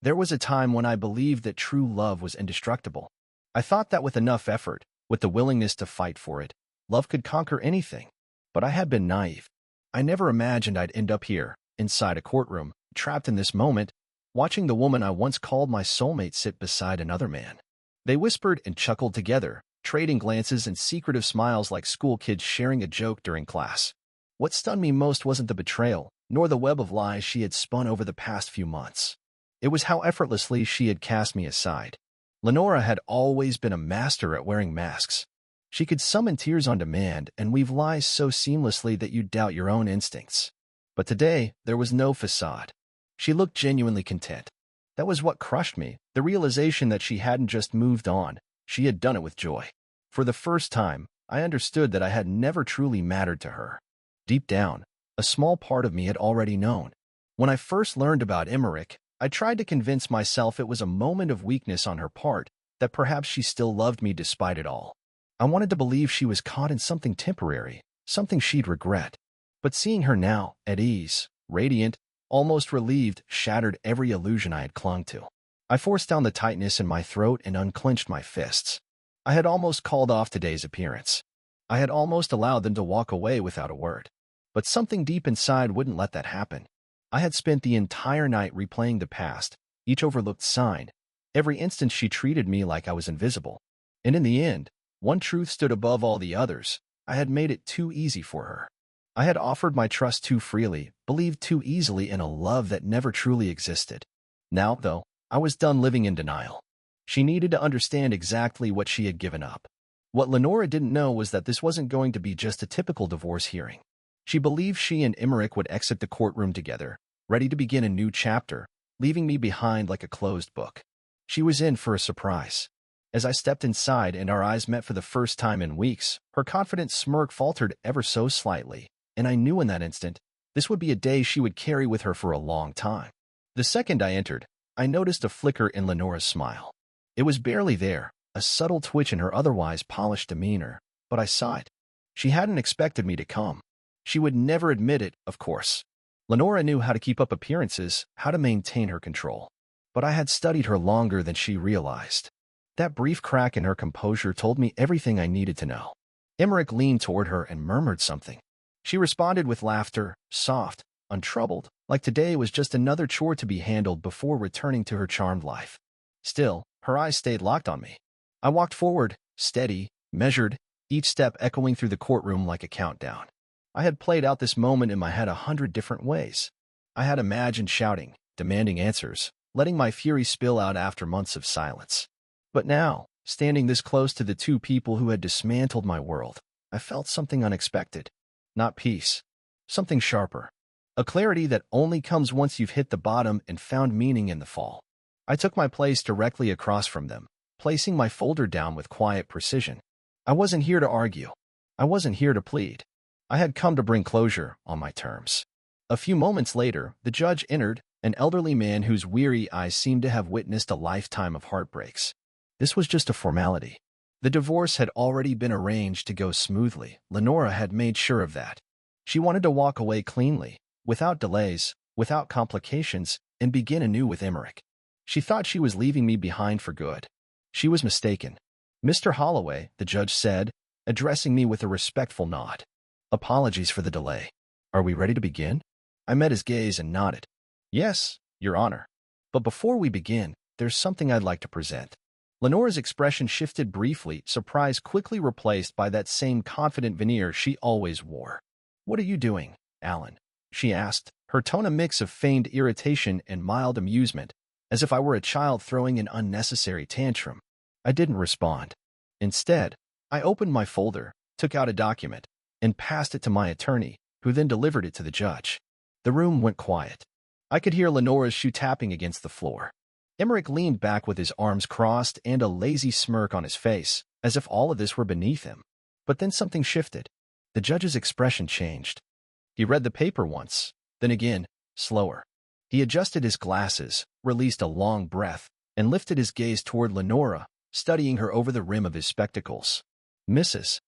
There was a time when I believed that true love was indestructible. I thought that with enough effort, with the willingness to fight for it, love could conquer anything. But I had been naive. I never imagined I'd end up here, inside a courtroom, trapped in this moment, watching the woman I once called my soulmate sit beside another man. They whispered and chuckled together, trading glances and secretive smiles like school kids sharing a joke during class. What stunned me most wasn't the betrayal, nor the web of lies she had spun over the past few months. It was how effortlessly she had cast me aside. Lenora had always been a master at wearing masks. She could summon tears on demand and weave lies so seamlessly that you'd doubt your own instincts. But today, there was no facade. She looked genuinely content. That was what crushed me, the realization that she hadn't just moved on, she had done it with joy. For the first time, I understood that I had never truly mattered to her. Deep down, a small part of me had already known. When I first learned about Emmerich, I tried to convince myself it was a moment of weakness on her part, that perhaps she still loved me despite it all. I wanted to believe she was caught in something temporary, something she'd regret. But seeing her now, at ease, radiant, almost relieved, shattered every illusion I had clung to. I forced down the tightness in my throat and unclenched my fists. I had almost called off today's appearance. I had almost allowed them to walk away without a word. But something deep inside wouldn't let that happen. I had spent the entire night replaying the past, each overlooked sign, every instant she treated me like I was invisible. And in the end, one truth stood above all the others. I had made it too easy for her. I had offered my trust too freely, believed too easily in a love that never truly existed. Now, though, I was done living in denial. She needed to understand exactly what she had given up. What Lenora didn't know was that this wasn't going to be just a typical divorce hearing. She believed she and Emmerich would exit the courtroom together, ready to begin a new chapter, leaving me behind like a closed book. She was in for a surprise. As I stepped inside and our eyes met for the first time in weeks, her confident smirk faltered ever so slightly, and I knew in that instant, this would be a day she would carry with her for a long time. The second I entered, I noticed a flicker in Lenora's smile. It was barely there, a subtle twitch in her otherwise polished demeanor, but I saw it. She hadn't expected me to come. She would never admit it, of course. Lenora knew how to keep up appearances, how to maintain her control. But I had studied her longer than she realized. That brief crack in her composure told me everything I needed to know. Emmerich leaned toward her and murmured something. She responded with laughter, soft, untroubled, like today was just another chore to be handled before returning to her charmed life. Still, her eyes stayed locked on me. I walked forward, steady, measured, each step echoing through the courtroom like a countdown. I had played out this moment in my head 100 different ways. I had imagined shouting, demanding answers, letting my fury spill out after months of silence. But now, standing this close to the two people who had dismantled my world, I felt something unexpected. Not peace. Something sharper. A clarity that only comes once you've hit the bottom and found meaning in the fall. I took my place directly across from them, placing my folder down with quiet precision. I wasn't here to argue. I wasn't here to plead. I had come to bring closure on my terms. A few moments later, the judge entered, an elderly man whose weary eyes seemed to have witnessed a lifetime of heartbreaks. This was just a formality. The divorce had already been arranged to go smoothly. Lenora had made sure of that. She wanted to walk away cleanly, without delays, without complications, and begin anew with Emmerich. She thought she was leaving me behind for good. She was mistaken. Mr. Holloway, the judge said, addressing me with a respectful nod. Apologies for the delay. Are we ready to begin? I met his gaze and nodded. Yes, Your Honor. But before we begin, there's something I'd like to present. Lenora's expression shifted briefly, surprise quickly replaced by that same confident veneer she always wore. What are you doing, Alan? She asked, her tone a mix of feigned irritation and mild amusement, as if I were a child throwing an unnecessary tantrum. I didn't respond. Instead, I opened my folder, took out a document, and passed it to my attorney, who then delivered it to the judge. The room went quiet. I could hear Lenora's shoe tapping against the floor. Emmerich leaned back with his arms crossed and a lazy smirk on his face, as if all of this were beneath him. But then something shifted. The judge's expression changed. He read the paper once, then again, slower. He adjusted his glasses, released a long breath, and lifted his gaze toward Lenora, studying her over the rim of his spectacles. Mrs.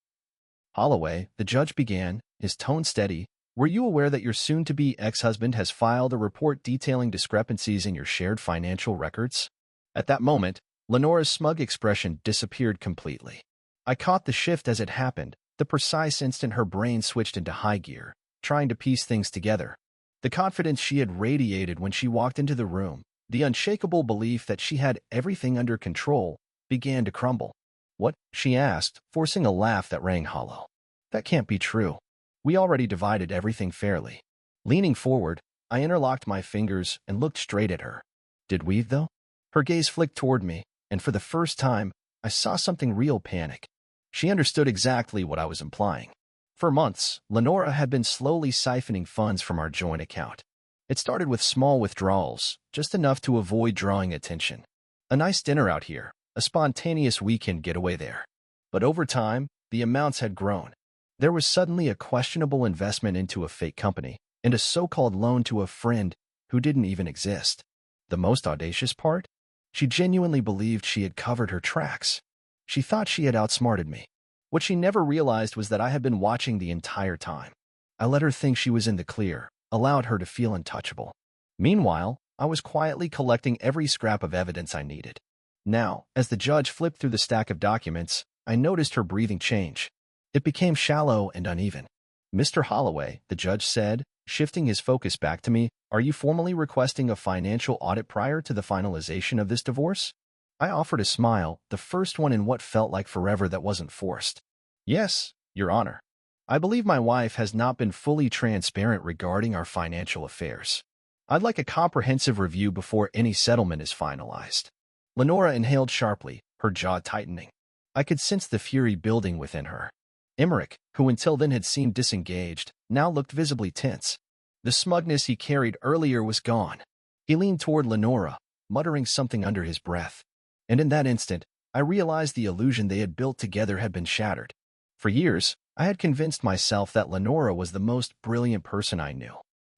Holloway, the judge began, his tone steady, Were you aware that your soon-to-be ex-husband has filed a report detailing discrepancies in your shared financial records? At that moment, Lenora's smug expression disappeared completely. I caught the shift as it happened, the precise instant her brain switched into high gear, trying to piece things together. The confidence she had radiated when she walked into the room, the unshakable belief that she had everything under control, began to crumble. "What?" she asked, forcing a laugh that rang hollow. "That can't be true. We already divided everything fairly." Leaning forward, I interlocked my fingers and looked straight at her. "Did we, though?" Her gaze flicked toward me, and for the first time, I saw something real: panic. She understood exactly what I was implying. For months, Lenora had been slowly siphoning funds from our joint account. It started with small withdrawals, just enough to avoid drawing attention. A nice dinner out here, a spontaneous weekend getaway there. But over time, the amounts had grown. There was suddenly a questionable investment into a fake company, and a so-called loan to a friend who didn't even exist. The most audacious part? She genuinely believed she had covered her tracks. She thought she had outsmarted me. What she never realized was that I had been watching the entire time. I let her think she was in the clear, allowed her to feel untouchable. Meanwhile, I was quietly collecting every scrap of evidence I needed. Now, as the judge flipped through the stack of documents, I noticed her breathing change. It became shallow and uneven. "Mr. Holloway," the judge said, shifting his focus back to me, "are you formally requesting a financial audit prior to the finalization of this divorce?" I offered a smile, the first one in what felt like forever that wasn't forced. "Yes, Your Honor. I believe my wife has not been fully transparent regarding our financial affairs. I'd like a comprehensive review before any settlement is finalized." Lenora inhaled sharply, her jaw tightening. I could sense the fury building within her. Emmerich, who until then had seemed disengaged, now looked visibly tense. The smugness he carried earlier was gone. He leaned toward Lenora, muttering something under his breath. And in that instant, I realized the illusion they had built together had been shattered. For years, I had convinced myself that Lenora was the most brilliant person I knew.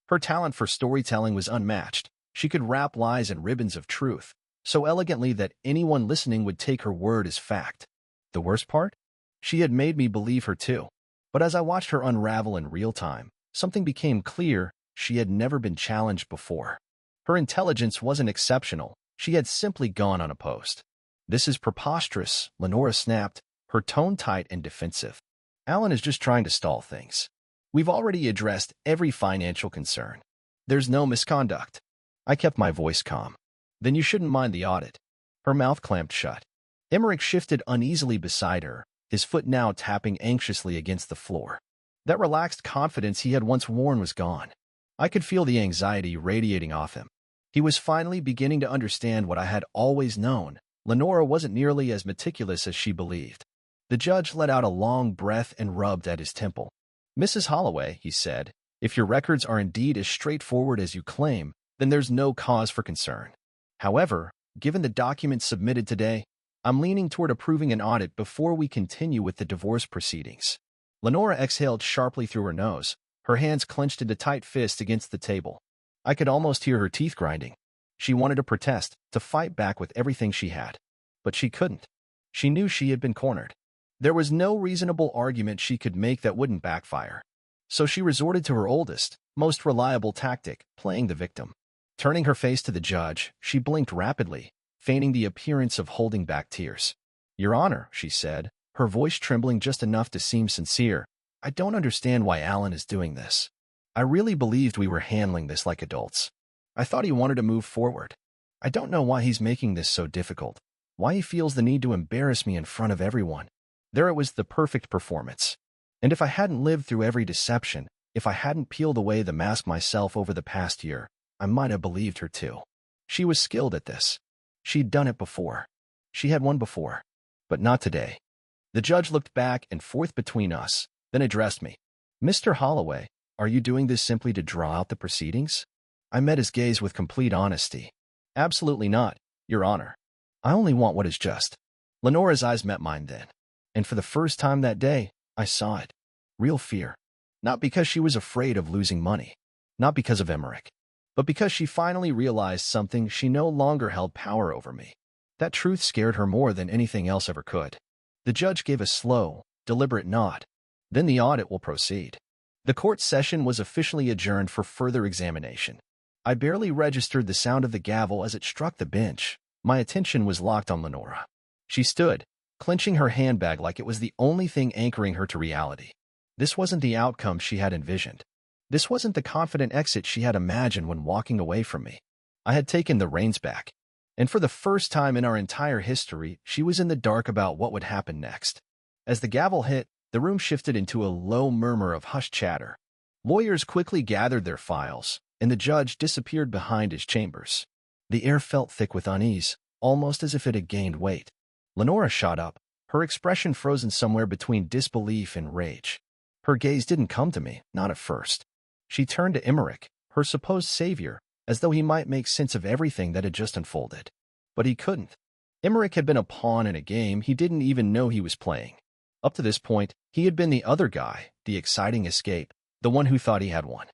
Her talent for storytelling was unmatched. She could wrap lies in ribbons of truth, so elegantly that anyone listening would take her word as fact. The worst part? She had made me believe her too. But as I watched her unravel in real time, something became clear: she had never been challenged before. Her intelligence wasn't exceptional. She had simply gone unopposed. "This is preposterous," Lenora snapped, her tone tight and defensive. "Alan is just trying to stall things. We've already addressed every financial concern. There's no misconduct." I kept my voice calm. "Then you shouldn't mind the audit." Her mouth clamped shut. Emmerich shifted uneasily beside her, his foot now tapping anxiously against the floor. That relaxed confidence he had once worn was gone. I could feel the anxiety radiating off him. He was finally beginning to understand what I had always known. Lenora wasn't nearly as meticulous as she believed. The judge let out a long breath and rubbed at his temple. "Mrs. Holloway," he said, "if your records are indeed as straightforward as you claim, then there's no cause for concern. However, given the documents submitted today, I'm leaning toward approving an audit before we continue with the divorce proceedings." Lenora exhaled sharply through her nose, her hands clenched into tight fists against the table. I could almost hear her teeth grinding. She wanted to protest, to fight back with everything she had. But she couldn't. She knew she had been cornered. There was no reasonable argument she could make that wouldn't backfire. So she resorted to her oldest, most reliable tactic: playing the victim. Turning her face to the judge, she blinked rapidly, feigning the appearance of holding back tears. "Your Honor," she said, her voice trembling just enough to seem sincere, "I don't understand why Alan is doing this. I really believed we were handling this like adults. I thought he wanted to move forward. I don't know why he's making this so difficult, why he feels the need to embarrass me in front of everyone." There it was, the perfect performance. And if I hadn't lived through every deception, if I hadn't peeled away the mask myself over the past year, I might have believed her too. She was skilled at this. She'd done it before. She had won before. But not today. The judge looked back and forth between us, then addressed me. "Mr. Holloway, are you doing this simply to draw out the proceedings?" I met his gaze with complete honesty. "Absolutely not, Your Honor. I only want what is just." Lenora's eyes met mine then. And for the first time that day, I saw it. Real fear. Not because she was afraid of losing money. Not because of Emmerich. But because she finally realized something: she no longer held power over me. That truth scared her more than anything else ever could. The judge gave a slow, deliberate nod. "Then the audit will proceed." The court session was officially adjourned for further examination. I barely registered the sound of the gavel as it struck the bench. My attention was locked on Lenora. She stood, clenching her handbag like it was the only thing anchoring her to reality. This wasn't the outcome she had envisioned. This wasn't the confident exit she had imagined when walking away from me. I had taken the reins back. And for the first time in our entire history, she was in the dark about what would happen next. As the gavel hit, the room shifted into a low murmur of hushed chatter. Lawyers quickly gathered their files, and the judge disappeared behind his chambers. The air felt thick with unease, almost as if it had gained weight. Lenora shot up, her expression frozen somewhere between disbelief and rage. Her gaze didn't come to me, not at first. She turned to Emmerich, her supposed savior, as though he might make sense of everything that had just unfolded. But he couldn't. Emmerich had been a pawn in a game he didn't even know he was playing. Up to this point, he had been the other guy, the exciting escape, the one who thought he had won.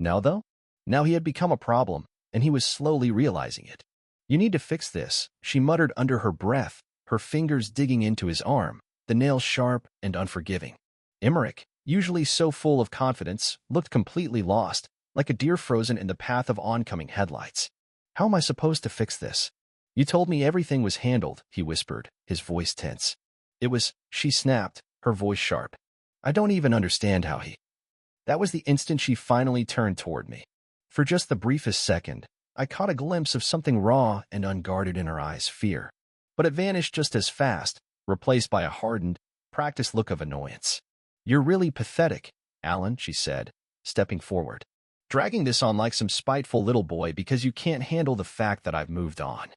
Now, though? Now he had become a problem, and he was slowly realizing it. "You need to fix this," she muttered under her breath, her fingers digging into his arm, the nails sharp and unforgiving. Emmerich, usually so full of confidence, looked completely lost, like a deer frozen in the path of oncoming headlights. "How am I supposed to fix this? You told me everything was handled," he whispered, his voice tense. "It was," she snapped, her voice sharp. "I don't even understand how he—" That was the instant she finally turned toward me. For just the briefest second, I caught a glimpse of something raw and unguarded in her eyes, fear. But it vanished just as fast, replaced by a hardened, practiced look of annoyance. "You're really pathetic, Alan," she said, stepping forward. "Dragging this on like some spiteful little boy because you can't handle the fact that I've moved on."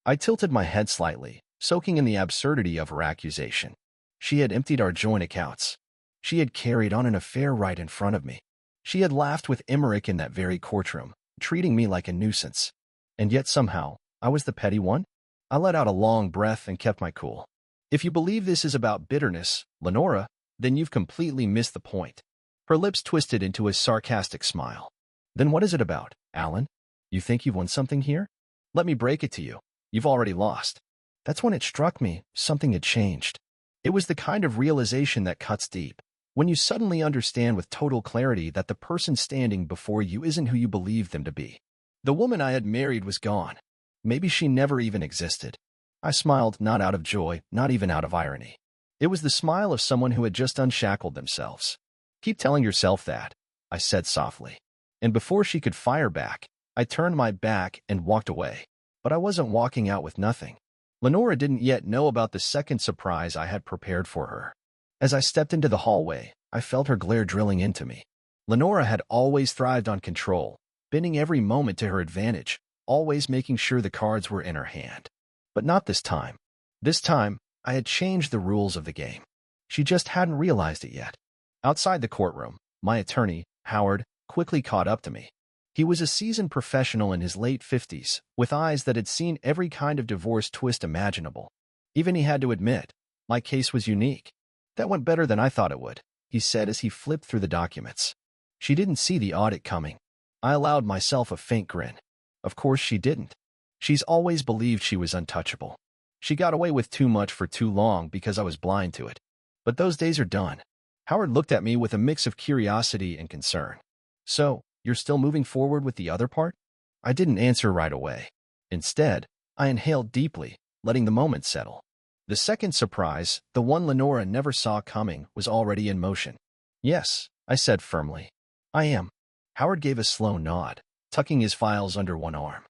I tilted my head slightly, soaking in the absurdity of her accusation. She had emptied our joint accounts. She had carried on an affair right in front of me. She had laughed with Emmerich in that very courtroom, treating me like a nuisance. And yet somehow, I was the petty one? I let out a long breath and kept my cool. "If you believe this is about bitterness, Lenora, then you've completely missed the point." Her lips twisted into a sarcastic smile. "Then what is it about, Alan? You think you've won something here? Let me break it to you. You've already lost." That's when it struck me, something had changed. It was the kind of realization that cuts deep. When you suddenly understand with total clarity that the person standing before you isn't who you believed them to be. The woman I had married was gone. Maybe she never even existed. I smiled, not out of joy, not even out of irony. It was the smile of someone who had just unshackled themselves. "Keep telling yourself that," I said softly. And before she could fire back, I turned my back and walked away. But I wasn't walking out with nothing. Lenora didn't yet know about the second surprise I had prepared for her. As I stepped into the hallway, I felt her glare drilling into me. Lenora had always thrived on control, bending every moment to her advantage, always making sure the cards were in her hand. But not this time. This time, I had changed the rules of the game. She just hadn't realized it yet. Outside the courtroom, my attorney, Howard, quickly caught up to me. He was a seasoned professional in his late 50s, with eyes that had seen every kind of divorce twist imaginable. Even he had to admit, my case was unique. "That went better than I thought it would," he said as he flipped through the documents. She didn't see the audit coming. I allowed myself a faint grin. Of course she didn't. She's always believed she was untouchable. She got away with too much for too long because I was blind to it. But those days are done. Howard looked at me with a mix of curiosity and concern. "So, you're still moving forward with the other part?" I didn't answer right away. Instead, I inhaled deeply, letting the moment settle. The second surprise, the one Lenora never saw coming, was already in motion. "Yes," I said firmly. "I am." Howard gave a slow nod, tucking his files under one arm.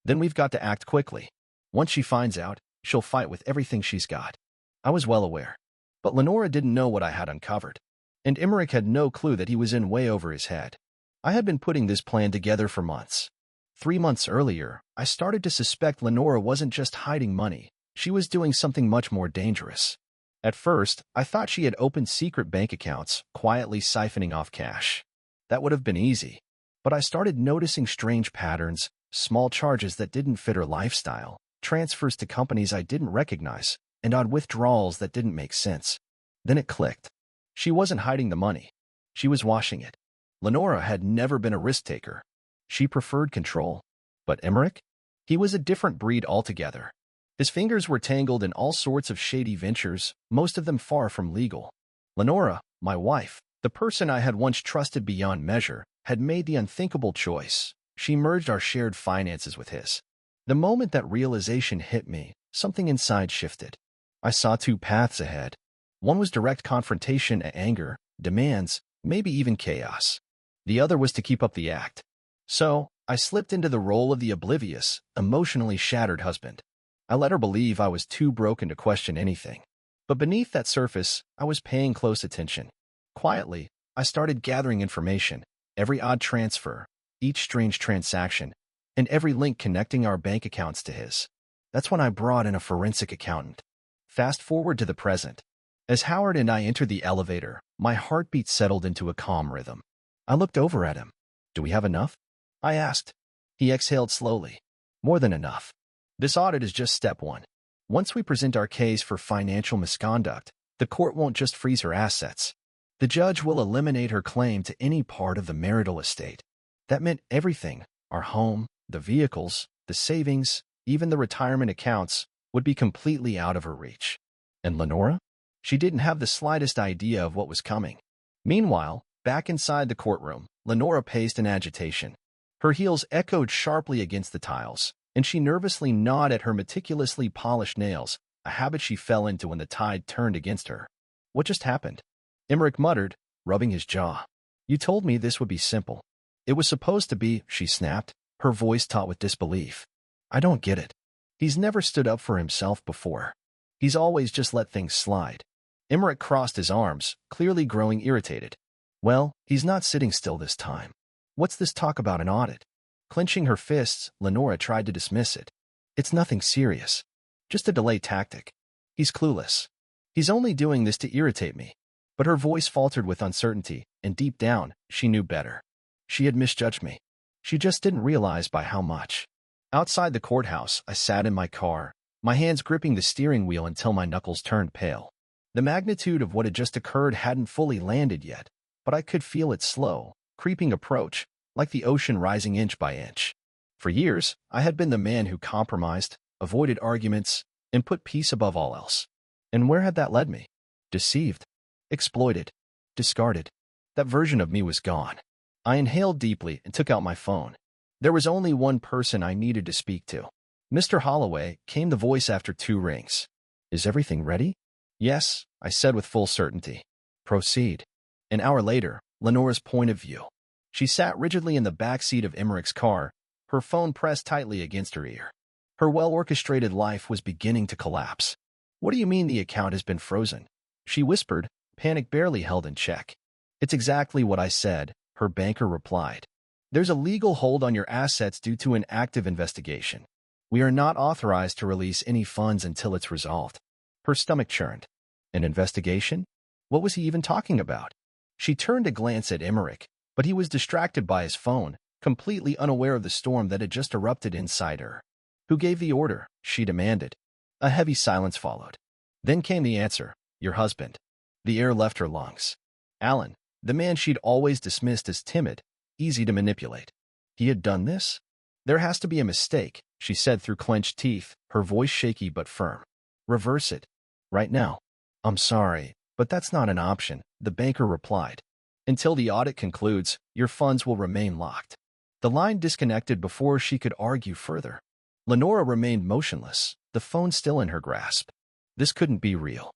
"Then we've got to act quickly. Once she finds out, she'll fight with everything she's got." I was well aware. But Lenora didn't know what I had uncovered. And Emmerich had no clue that he was in way over his head. I had been putting this plan together for months. 3 months earlier, I started to suspect Lenora wasn't just hiding money. She was doing something much more dangerous. At first, I thought she had opened secret bank accounts, quietly siphoning off cash. That would have been easy. But I started noticing strange patterns, small charges that didn't fit her lifestyle, transfers to companies I didn't recognize, and odd withdrawals that didn't make sense. Then it clicked. She wasn't hiding the money. She was washing it. Lenora had never been a risk-taker. She preferred control. But Emmerich? He was a different breed altogether. His fingers were tangled in all sorts of shady ventures, most of them far from legal. Lenora, my wife, The person I had once trusted beyond measure had made the unthinkable choice. She merged our shared finances with his. The moment that realization hit me, something inside shifted. I saw two paths ahead. One was direct confrontation and anger, demands, maybe even chaos. The other was to keep up the act. So, I slipped into the role of the oblivious, emotionally shattered husband. I let her believe I was too broken to question anything. But beneath that surface, I was paying close attention. Quietly, I started gathering information, every odd transfer, each strange transaction, and every link connecting our bank accounts to his. That's when I brought in a forensic accountant. Fast forward to the present. As Howard and I entered the elevator, my heartbeat settled into a calm rhythm. I looked over at him. "Do we have enough?" I asked. He exhaled slowly. "More than enough. This audit is just step one. Once we present our case for financial misconduct, the court won't just freeze her assets. The judge will eliminate her claim to any part of the marital estate. That meant everything, our home, the vehicles, the savings, even the retirement accounts, would be completely out of her reach." And Lenora? She didn't have the slightest idea of what was coming. Meanwhile, back inside the courtroom, Lenora paced in agitation. Her heels echoed sharply against the tiles, and she nervously gnawed at her meticulously polished nails, a habit she fell into when the tide turned against her. "What just happened?" Emmerich muttered, rubbing his jaw. "You told me this would be simple." "It was supposed to be," she snapped, her voice taut with disbelief. "I don't get it. He's never stood up for himself before. He's always just let things slide." Emmerich crossed his arms, clearly growing irritated. "Well, he's not sitting still this time. What's this talk about an audit?" Clenching her fists, Lenora tried to dismiss it. "It's nothing serious. Just a delay tactic. He's clueless. He's only doing this to irritate me." But her voice faltered with uncertainty, and deep down, she knew better. She had misjudged me. She just didn't realize by how much. Outside the courthouse, I sat in my car, my hands gripping the steering wheel until my knuckles turned pale. The magnitude of what had just occurred hadn't fully landed yet, but I could feel its slow, creeping approach, like the ocean rising inch by inch. For years, I had been the man who compromised, avoided arguments, and put peace above all else. And where had that led me? Deceived, exploited, discarded. That version of me was gone. I inhaled deeply and took out my phone. There was only one person I needed to speak to. "Mr. Holloway," came the voice after 2 rings. "Is everything ready?" "Yes," I said with full certainty. "Proceed." An hour later, Lenora's point of view. She sat rigidly in the back seat of Emmerich's car, her phone pressed tightly against her ear. Her well-orchestrated life was beginning to collapse. "What do you mean the account has been frozen?" she whispered, panic barely held in check. "It's exactly what I said," her banker replied. "There's a legal hold on your assets due to an active investigation. We are not authorized to release any funds until it's resolved." Her stomach churned. An investigation? What was he even talking about? She turned to glance at Emmerich, but he was distracted by his phone, completely unaware of the storm that had just erupted inside her. "Who gave the order?" she demanded. A heavy silence followed. Then came the answer: "Your husband." The air left her lungs. Alan, the man she'd always dismissed as timid, easy to manipulate. He had done this? "There has to be a mistake," she said through clenched teeth, her voice shaky but firm. "Reverse it. Right now." "I'm sorry, but that's not an option," the banker replied. "Until the audit concludes, your funds will remain locked." The line disconnected before she could argue further. Lenora remained motionless, the phone still in her grasp. This couldn't be real.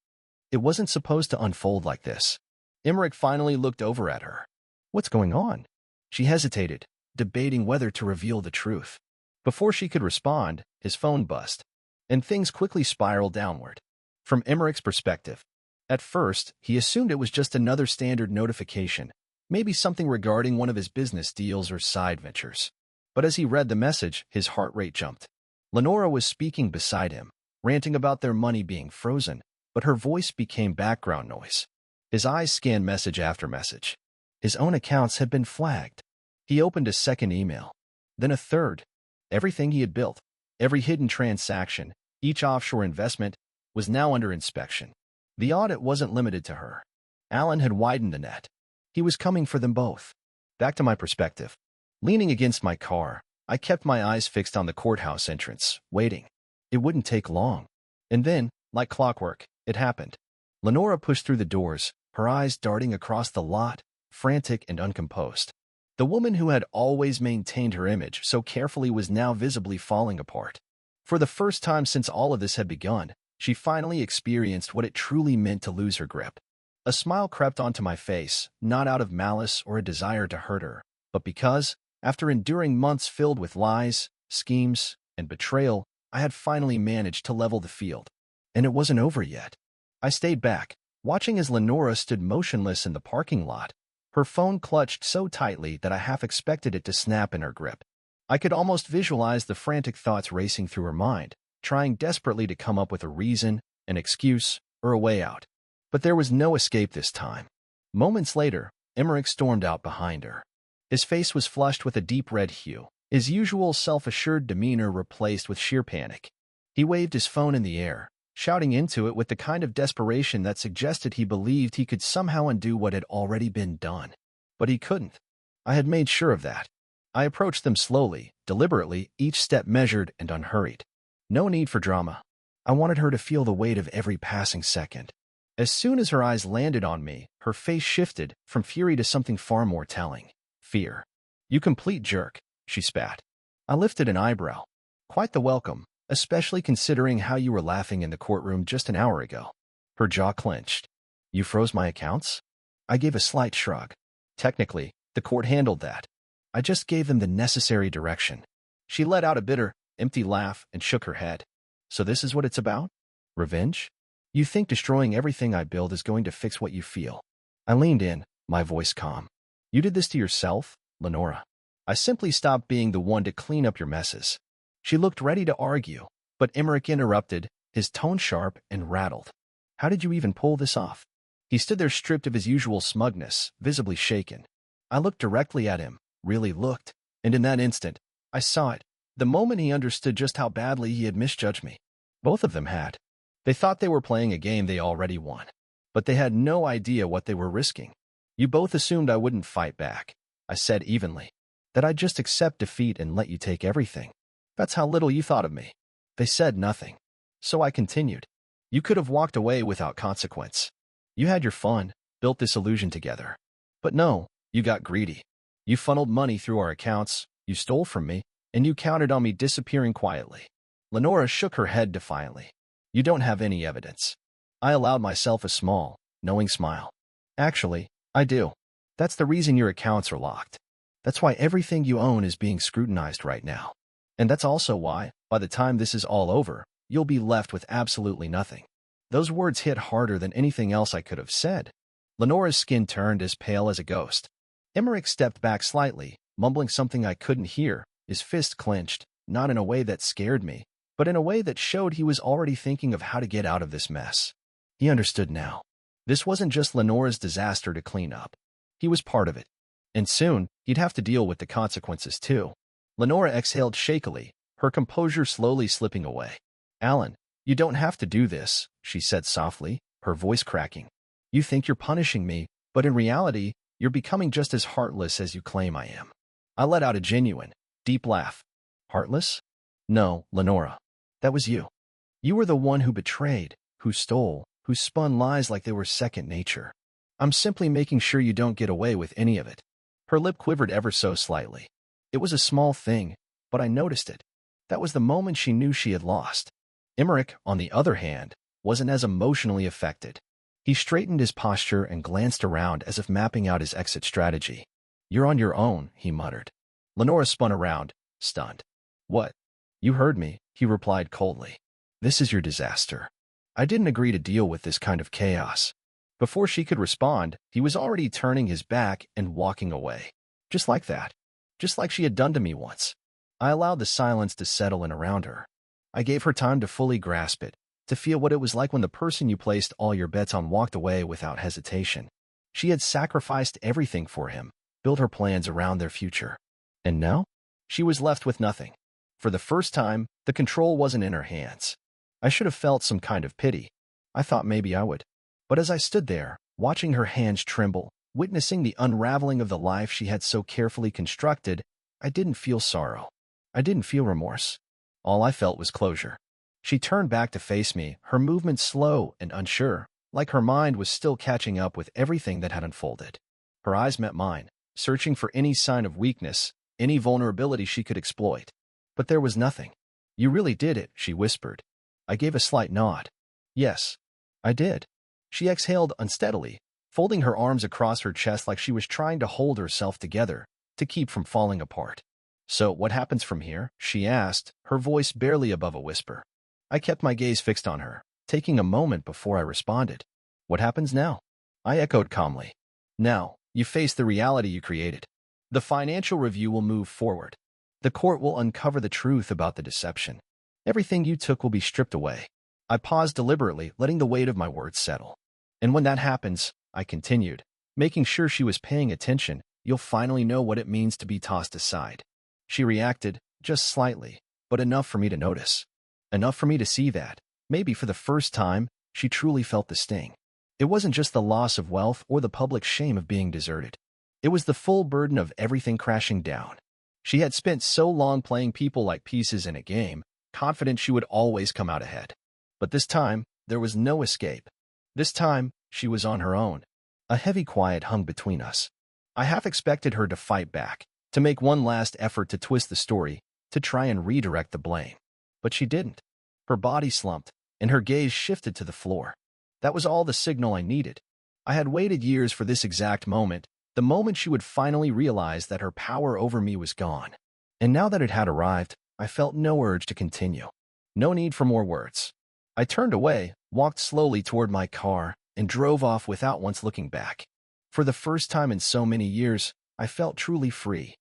It wasn't supposed to unfold like this. Emmerich finally looked over at her. "What's going on?" She hesitated, debating whether to reveal the truth. Before she could respond, his phone buzzed, and things quickly spiraled downward. From Emmerich's perspective, at first, he assumed it was just another standard notification, maybe something regarding one of his business deals or side ventures. But as he read the message, his heart rate jumped. Lenora was speaking beside him, ranting about their money being frozen, but her voice became background noise. His eyes scanned message after message. His own accounts had been flagged. He opened a second email, then a third. Everything he had built, every hidden transaction, each offshore investment, was now under inspection. The audit wasn't limited to her. Alan had widened the net. He was coming for them both. Back to my perspective. Leaning against my car, I kept my eyes fixed on the courthouse entrance, waiting. It wouldn't take long. And then, like clockwork, it happened. Lenora pushed through the doors, her eyes darting across the lot, frantic and uncomposed. The woman who had always maintained her image so carefully was now visibly falling apart. For the first time since all of this had begun, she finally experienced what it truly meant to lose her grip. A smile crept onto my face, not out of malice or a desire to hurt her, but because, after enduring months filled with lies, schemes, and betrayal, I had finally managed to level the field. And it wasn't over yet. I stayed back, watching as Lenora stood motionless in the parking lot, her phone clutched so tightly that I half expected it to snap in her grip. I could almost visualize the frantic thoughts racing through her mind, trying desperately to come up with a reason, an excuse, or a way out. But there was no escape this time. Moments later, Emmerich stormed out behind her. His face was flushed with a deep red hue, his usual self-assured demeanor replaced with sheer panic. He waved his phone in the air, shouting into it with the kind of desperation that suggested he believed he could somehow undo what had already been done. But he couldn't. I had made sure of that. I approached them slowly, deliberately, each step measured and unhurried. No need for drama. I wanted her to feel the weight of every passing second. As soon as her eyes landed on me, her face shifted from fury to something far more telling. Fear. "You complete jerk," she spat. I lifted an eyebrow. "Quite the welcome, especially considering how you were laughing in the courtroom just an hour ago." Her jaw clenched. "You froze my accounts?" I gave a slight shrug. "Technically, the court handled that. I just gave them the necessary direction." She let out a bitter, empty laugh and shook her head. "So this is what it's about? Revenge? You think destroying everything I build is going to fix what you feel?" I leaned in, my voice calm. "You did this to yourself, Lenora. I simply stopped being the one to clean up your messes." She looked ready to argue, but Emmerich interrupted, his tone sharp and rattled. "How did you even pull this off?" He stood there stripped of his usual smugness, visibly shaken. I looked directly at him, really looked, and in that instant, I saw it, the moment he understood just how badly he had misjudged me. Both of them had. They thought they were playing a game they already won, but they had no idea what they were risking. "You both assumed I wouldn't fight back," I said evenly, "that I'd just accept defeat and let you take everything. That's how little you thought of me." They said nothing. So I continued. "You could have walked away without consequence. You had your fun, built this illusion together. But no, you got greedy. You funneled money through our accounts, you stole from me, and you counted on me disappearing quietly." Lenora shook her head defiantly. "You don't have any evidence." I allowed myself a small, knowing smile. "Actually, I do. That's the reason your accounts are locked. That's why everything you own is being scrutinized right now. And that's also why, by the time this is all over, you'll be left with absolutely nothing." Those words hit harder than anything else I could have said. Lenora's skin turned as pale as a ghost. Emmerich stepped back slightly, mumbling something I couldn't hear, his fist clenched, not in a way that scared me, but in a way that showed he was already thinking of how to get out of this mess. He understood now. This wasn't just Lenora's disaster to clean up. He was part of it. And soon, he'd have to deal with the consequences too. Lenora exhaled shakily, her composure slowly slipping away. "Alan, you don't have to do this," she said softly, her voice cracking. "You think you're punishing me, but in reality, you're becoming just as heartless as you claim I am." I let out a genuine, deep laugh. "Heartless? No, Lenora. That was you. You were the one who betrayed, who stole, who spun lies like they were second nature. I'm simply making sure you don't get away with any of it." Her lip quivered ever so slightly. It was a small thing, but I noticed it. That was the moment she knew she had lost. Emmerich, on the other hand, wasn't as emotionally affected. He straightened his posture and glanced around as if mapping out his exit strategy. "You're on your own," he muttered. Lenora spun around, stunned. "What?" "You heard me," he replied coldly. "This is your disaster. I didn't agree to deal with this kind of chaos." Before she could respond, he was already turning his back and walking away. Just like that. Just like she had done to me once. I allowed the silence to settle in around her. I gave her time to fully grasp it, to feel what it was like when the person you placed all your bets on walked away without hesitation. She had sacrificed everything for him, built her plans around their future. And now? She was left with nothing. For the first time, the control wasn't in her hands. I should have felt some kind of pity. I thought maybe I would. But as I stood there, watching her hands tremble, witnessing the unraveling of the life she had so carefully constructed, I didn't feel sorrow. I didn't feel remorse. All I felt was closure. She turned back to face me, her movement slow and unsure, like her mind was still catching up with everything that had unfolded. Her eyes met mine, searching for any sign of weakness, any vulnerability she could exploit. But there was nothing. "You really did it," she whispered. I gave a slight nod. "Yes, I did." She exhaled unsteadily, folding her arms across her chest like she was trying to hold herself together to keep from falling apart. "So what happens from here?" she asked, her voice barely above a whisper. I kept my gaze fixed on her, taking a moment before I responded. "What happens now?" I echoed calmly. "Now, you face the reality you created. The financial review will move forward. The court will uncover the truth about the deception. Everything you took will be stripped away." I paused deliberately, letting the weight of my words settle. "And when that happens," I continued, making sure she was paying attention, "you'll finally know what it means to be tossed aside." She reacted, just slightly, but enough for me to notice. Enough for me to see that, maybe for the first time, she truly felt the sting. It wasn't just the loss of wealth or the public shame of being deserted. It was the full burden of everything crashing down. She had spent so long playing people like pieces in a game, confident she would always come out ahead. But this time, there was no escape. This time, she was on her own. A heavy quiet hung between us. I half expected her to fight back, to make one last effort to twist the story, to try and redirect the blame. But she didn't. Her body slumped, and her gaze shifted to the floor. That was all the signal I needed. I had waited years for this exact moment, the moment she would finally realize that her power over me was gone. And now that it had arrived, I felt no urge to continue. No need for more words. I turned away, walked slowly toward my car, and drove off without once looking back. For the first time in so many years, I felt truly free.